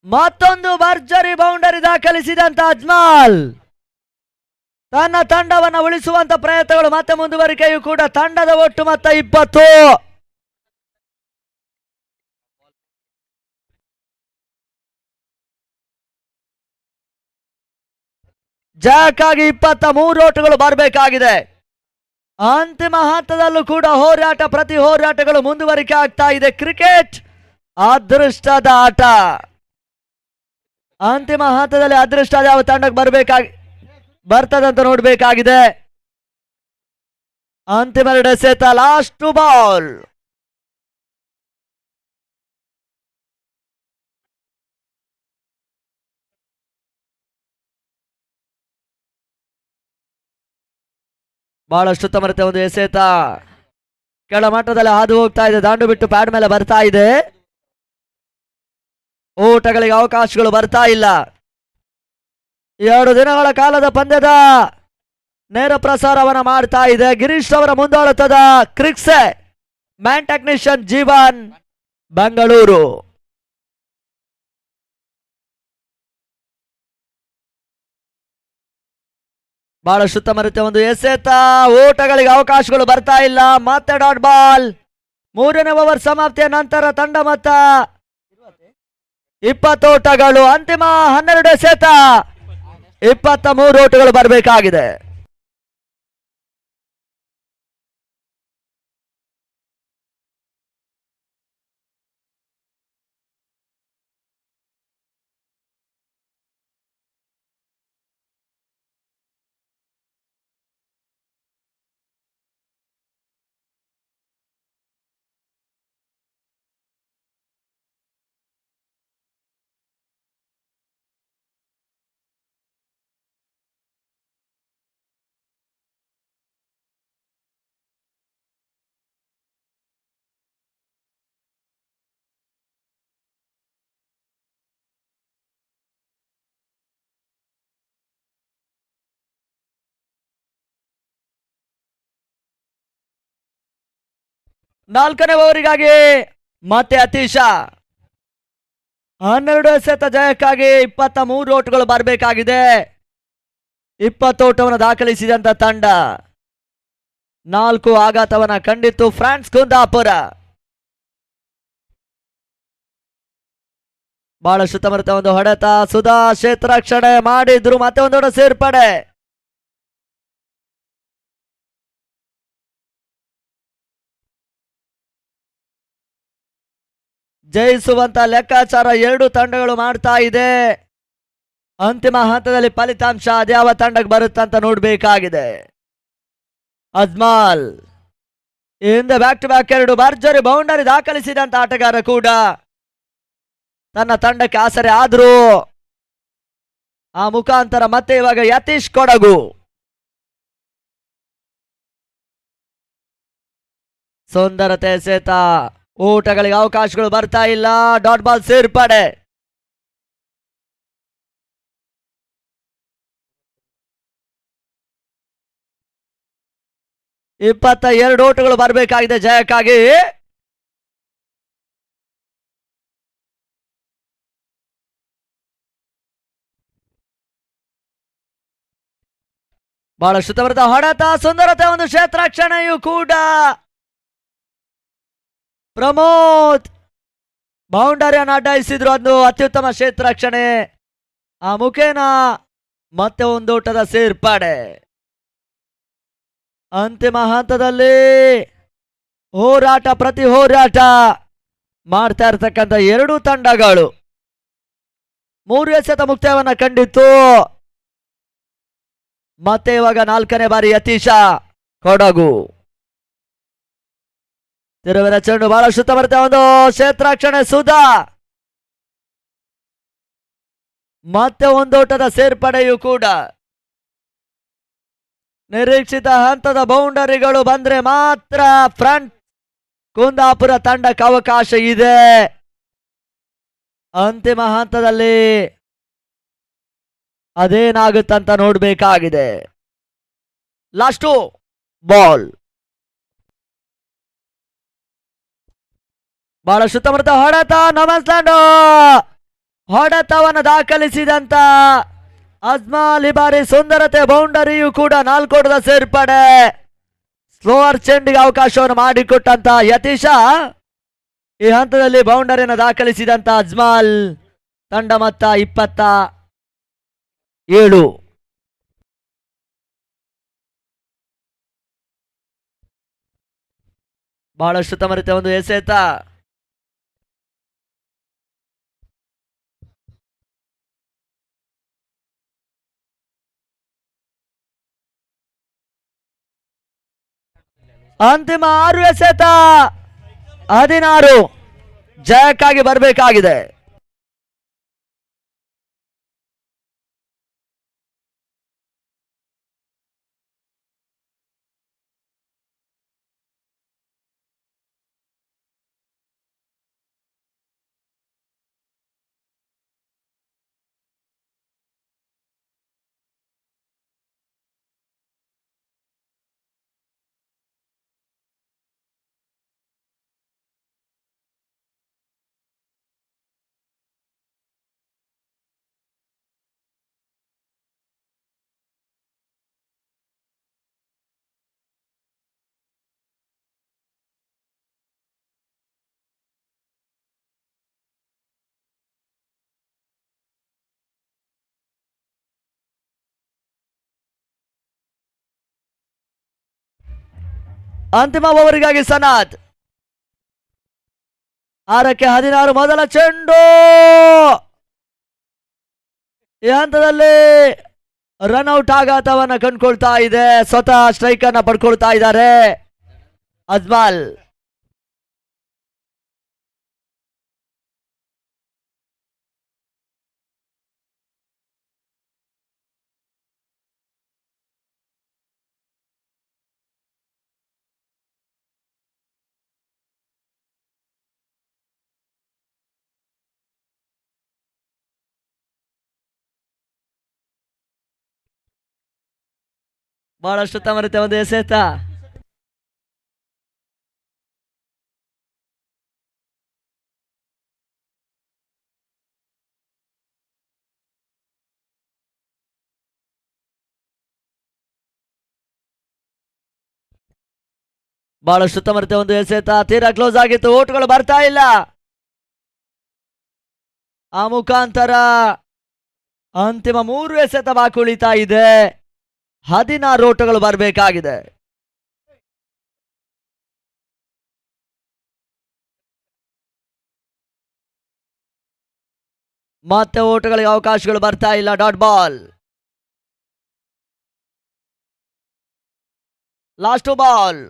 ಮತ್ತೊಂದು ಭರ್ಜರಿ ಬೌಂಡರಿ ದಾಖಲಿಸಿದಂತ ಅಜ್ಮಲ್ ತನ್ನ ತಂಡವನ್ನು ಉಳಿಸುವಂತ ಪ್ರಯತ್ನಗಳು ಮತ್ತೆ ಮುಂದುವರಿಕೆಯೂ ಕೂಡ. ತಂಡದ ಒಟ್ಟು ಮೊತ್ತ 20. ಜಯಕ್ಕಾಗಿ 23 ಓಟಗಳು ಬರಬೇಕಾಗಿದೆ. ಅಂತಿಮ ಹಂತದಲ್ಲೂ ಕೂಡ ಪ್ರತಿ ಹೋರಾಟಗಳು ಮುಂದುವರಿಕೆ ಆಗ್ತಾ ಇದೆ. ಕ್ರಿಕೆಟ್ ಅದೃಷ್ಟದ ಆಟ. ಅಂತಿಮ ಹಂತದಲ್ಲಿ ಅದೃಷ್ಟ ಯಾವ ತಂಡಕ್ಕೆ ಬರ್ತದಂತ ನೋಡ್ಬೇಕಾಗಿದೆ. ಅಂತಿಮ 2 ಎಸೆತ, ಲಾಸ್ಟ್ ಬಾಲ್. ಬಹಳಷ್ಟು ಉತ್ತಮತೆ ಒಂದು ಎಸೆತ ಕೆಳಮಟ್ಟದಲ್ಲಿ ಹಾದು ಹೋಗ್ತಾ ಇದೆ. ದಾಂಡು ಬಿಟ್ಟು ಪ್ಯಾಡ್ ಮೇಲೆ ಬರ್ತಾ ಇದೆ. ಓಟಗಳಿಗೆ ಅವಕಾಶಗಳು ಬರ್ತಾ ಇಲ್ಲ. 2 ದಿನಗಳ ಕಾಲದ ಪಂದ್ಯದ ನೇರ ಪ್ರಸಾರವನ್ನ ಮಾಡ್ತಾ ಇದೆ ಗಿರೀಶ್ ಅವರ ಮುಂದಾಳತ್ವದ ಕ್ರಿಕ್ಸೆ ಮ್ಯಾನ್ ಟೆಕ್ನಿಷಿಯನ್ ಜೀವನ್ ಬೆಂಗಳೂರು. ಬಹಳಷ್ಟು ಉತ್ತಮ ರೀತಿಯ ಒಂದು ಎಸೆತ. ಓಟಗಳಿಗೆ ಅವಕಾಶಗಳು ಬರ್ತಾ ಇಲ್ಲ. ಮತ್ತೆ ಡಾಟ್ ಬಾಲ್. 3ನೇ ಓವರ್ ಸಮಾಪ್ತಿಯ ನಂತರ ತಂಡ ಮೊತ್ತ 20 ಓಟಗಳು. ಅಂತಿಮ 12 ಎಸೆತ, 23 ಓಟಗಳು ಬರಬೇಕಾಗಿದೆ. ನಾಲ್ಕನೇ ಓವರಿಗಾಗಿ ಮತ್ತೆ ಅತೀಶ 12 ಎಸೆತ ಜಯಕ್ಕಾಗಿ 23 ಓಟಗಳು ಬರಬೇಕಾಗಿದೆ. 20 ಓಟವನ್ನು ದಾಖಲಿಸಿದಂತ ತಂಡ 4 ಆಘಾತವನ್ನ ಕಂಡಿತ್ತು ಫ್ರಾನ್ಸ್ ಕುಂದಾಪುರ. ಬಹಳಷ್ಟು ಉತ್ತಮ ಒಂದು ಹೊಡೆತ. ಸುಧಾ ಕ್ಷೇತ್ರ ರಕ್ಷಣೆ ಮಾಡಿದ್ರು. ಮತ್ತೆ ಒಂದು ಹೊಡೆ ಸೇರ್ಪಡೆ. ಜಯಿಸುವಂತ ಲೆಕ್ಕಾಚಾರ 2 ತಂಡಗಳು ಮಾಡ್ತಾ ಇದೆ. ಅಂತಿಮ ಹಂತದಲ್ಲಿ ಫಲಿತಾಂಶ ಅದ್ಯಾವ ತಂಡಕ್ಕೆ ಬರುತ್ತಂತ ನೋಡ್ಬೇಕಾಗಿದೆ. ಅಜ್ಮಲ್ ಹಿಂದೆ ಬ್ಯಾಕ್ ಟು ಬ್ಯಾಕ್ 2 ಭರ್ಜರಿ ಬೌಂಡರಿ ದಾಖಲಿಸಿದಂತ ಆಟಗಾರ ಕೂಡ ತನ್ನ ತಂಡಕ್ಕೆ ಆಸರೆ ಆದ್ರು. ಆ ಮುಖಾಂತರ ಮತ್ತೆ ಇವಾಗ ಯತೀಶ್ ಕೊಡಗು. ಸುಂದರತೆ ಎಸೆತ. ಓಟಗಳಿಗೆ ಅವಕಾಶಗಳು ಬರ್ತಾ ಇಲ್ಲ. ಡಾಟ್ ಬಾಲ್ ಸೇರ್ಪಡೆ. ಇಪ್ಪತ್ತ 2 ಓಟಗಳು ಬರಬೇಕಾಗಿದೆ ಜಯಕ್ಕಾಗಿ. ಬಹಳಷ್ಟು ತವರದ ಹೊಡೆತ, ಸುಂದರತೆ, ಒಂದು ಕ್ಷೇತ್ರಕ್ಷಣೆಯೂ ಕೂಡ. ಪ್ರಮೋದ್ ಬೌಂಡರಿಯನ್ನು ಅಡ್ಡಾಯಿಸಿದ್ರು, ಅದು ಅತ್ಯುತ್ತಮ ಕ್ಷೇತ್ರಕ್ಷಣೆ. ಆ ಮುಖೇನ ಮತ್ತೆ ಒಂದು ಓಟದ ಸೇರ್ಪಡೆ. ಅಂತಿಮ ಹಂತದಲ್ಲಿ ಹೋರಾಟ, ಪ್ರತಿ ಹೋರಾಟ ಮಾಡ್ತಾ ಇರ್ತಕ್ಕಂಥ ಎರಡೂ ತಂಡಗಳು 3 ಎಸೆತ ಮುಕ್ತಾಯವನ್ನ ಕಂಡಿತ್ತು. ಮತ್ತೆ ಇವಾಗ 4ನೇ ಬಾರಿ ಯತೀಶ ಕೊಡಗು. ತಿರುವಿನ ಚೆಂಡು ಬಹಳಷ್ಟು ಬರುತ್ತೆ, ಒಂದು ಕ್ಷೇತ್ರಕ್ಷಣೆ ಸುಧಾ. ಮತ್ತೆ ಒಂದೋಟದ ಸೇರ್ಪಡೆಯೂ ಕೂಡ. ನಿರೀಕ್ಷಿತ ಹಂತದ ಬೌಂಡರಿಗಳು ಬಂದ್ರೆ ಮಾತ್ರ ಫ್ರಂಟ್ ಕುಂದಾಪುರ ತಂಡಕ್ಕೆ ಅವಕಾಶ ಇದೆ. ಅಂತಿಮ ಹಂತದಲ್ಲಿ ಅದೇನಾಗುತ್ತಂತ ನೋಡ್ಬೇಕಾಗಿದೆ. Last ball. ಬಹಳಷ್ಟು ಸಮರ್ಥ ಹೊಡೆತ, ನಮಸ್ಲ್ಯಾಂಡ್ ಹೊಡೆತವನ್ನು ದಾಖಲಿಸಿದಂತ ಅಜ್ಮಾಲ್ ಈ ಬಾರಿ ಸುಂದರತೆ, ಬೌಂಡರಿಯೂ ಕೂಡ 4 ಓಟದ ಸೇರ್ಪಡೆ. ಸ್ಲೋವರ್ ಚೆಂಡಿಗೆ ಅವಕಾಶವನ್ನು ಮಾಡಿಕೊಟ್ಟಂತ ಯತೀಶ ಈ ಹಂತದಲ್ಲಿ ಬೌಂಡರಿಯನ್ನು ದಾಖಲಿಸಿದಂತ ಅಜ್ಮಾಲ್ ತಂಡ ಮೊತ್ತ 27. ಬಹಳಷ್ಟು ತಮರಿತ ಒಂದು ಎಸೆತ. ಅಂತಿಮ 6 ಎಸೆತ, 16 ಜಯಕ್ಕಾಗಿ ಬರಬೇಕಾಗಿದೆ. ಅಂತಿಮ ಓವರಿಗಾಗಿ ಸನಾದ್. 6ಕ್ಕೆ 16 ಮೊದಲ ಚೆಂಡು. ಈ ಹಂತದಲ್ಲಿ ರನ್ಔಟ್ ಆಘಾತವನ್ನ ಕಂಡುಕೊಳ್ತಾ ಇದೆ. ಸ್ವತಃ ಸ್ಟ್ರೈಕ್ ಅನ್ನ ಪಡ್ಕೊಳ್ತಾ ಇದ್ದಾರೆ ಅಜ್ಮಾಲ್. ಬಹಳಷ್ಟು ತಮರಿತೆ ಒಂದು ಎಸೆತ. ಬಹಳಷ್ಟು ತಮರಿತೆ ಒಂದು ಎಸೆತ. ತೀರಾ ಕ್ಲೋಸ್ ಆಗಿತ್ತು, ಓಟ್ಗಳು ಬರ್ತಾ ಇಲ್ಲ. ಆ ಮುಖಾಂತರ ಅಂತಿಮ 3 ಎಸೆತ ಬಾಕಿ ಉಳಿತಾ ಇದೆ. 16 ಓಟಗಳು ಬರಬೇಕಾಗಿದೆ. ಮತ್ತೆ ಓಟಗಳಿಗೆ ಅವಕಾಶಗಳು ಬರ್ತಾ ಇಲ್ಲ. Dot ball. Last ball.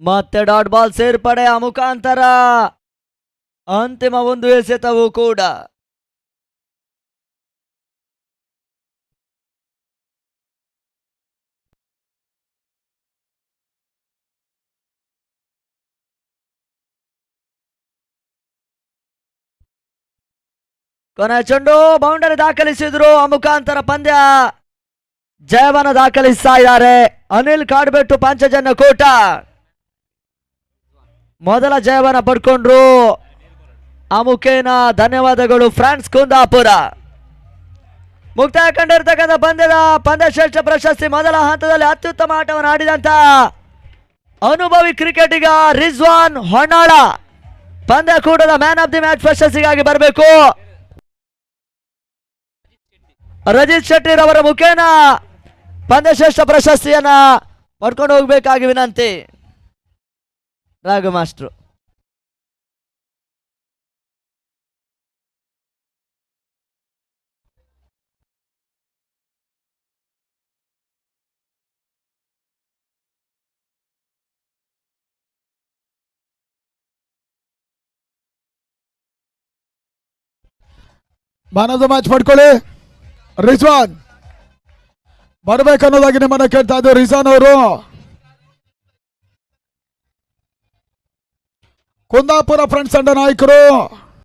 ಮತ್ತೆ ಡಾಟ್ ಬಾಲ್ ಸೇರ್ಪಡೆ. ಆ ಮುಖಾಂತರ ಅಂತಿಮ 1 ಎಸೆತವೂ ಕೂಡ. ಕೊನೆ ಚೆಂಡು ಬೌಂಡರಿ ದಾಖಲಿಸಿದ್ರು. ಆ ಮುಖಾಂತರ ಪಂದ್ಯ ಜಯವನ್ನು ದಾಖಲಿಸ್ತಾ ಇದ್ದಾರೆ ಅನಿಲ್ ಕಾಡ್ಬೆಟ್ಟು ಪಂಚಜನ್ಯ ಕೋಟ ಮೊದಲ ಜಯವನ್ನು ಪಡ್ಕೊಂಡ್ರು. ಆ ಮುಖೇನ ಧನ್ಯವಾದಗಳು ಫ್ರಾನ್ಸ್ ಕುಂದಾಪುರ. ಮುಕ್ತಾಯ ಕಂಡಿರ್ತಕ್ಕಂಥ ಪಂದ್ಯ ಶ್ರೇಷ್ಠ ಪ್ರಶಸ್ತಿ ಮೊದಲ ಹಂತದಲ್ಲಿ ಅತ್ಯುತ್ತಮ ಆಟವನ್ನು ಆಡಿದಂತ ಅನುಭವಿ ಕ್ರಿಕೆಟಿಗ ರಿಜ್ವಾನ್ ಹೊನ್ನಾಳ ಪಂದ್ಯ ಕೂಟದ ಮ್ಯಾನ್ ಆಫ್ ದಿ ಮ್ಯಾಚ್ ಪ್ರಶಸ್ತಿಗಾಗಿ ಬರಬೇಕು. ರಜಿತ್ ಶೆಟ್ಟಿ ರವರ ಮುಖೇನ ಪಂದ್ಯ ಶ್ರೇಷ್ಠ ಪ್ರಶಸ್ತಿಯನ್ನ ಪಡ್ಕೊಂಡು ಹೋಗ್ಬೇಕಾಗಿ ವಿನಂತಿ. Raghu master. Man of the match ಪಡ್ಕೊಳ್ಳಿ ರಿಜ್ವಾನ್ ಬರ್ಬೇಕನ್ನೋದಾಗಿ ನಿಮ್ಮನ್ನ ಕೇಳ್ತಾ ಇದ್ದು. ರಿಜ್ವಾನ್ ಅವರು ಕುಂದಾಪುರ ಫ್ರೆಂಡ್ಸ್ ತಂಡ ನಾಯಕರು.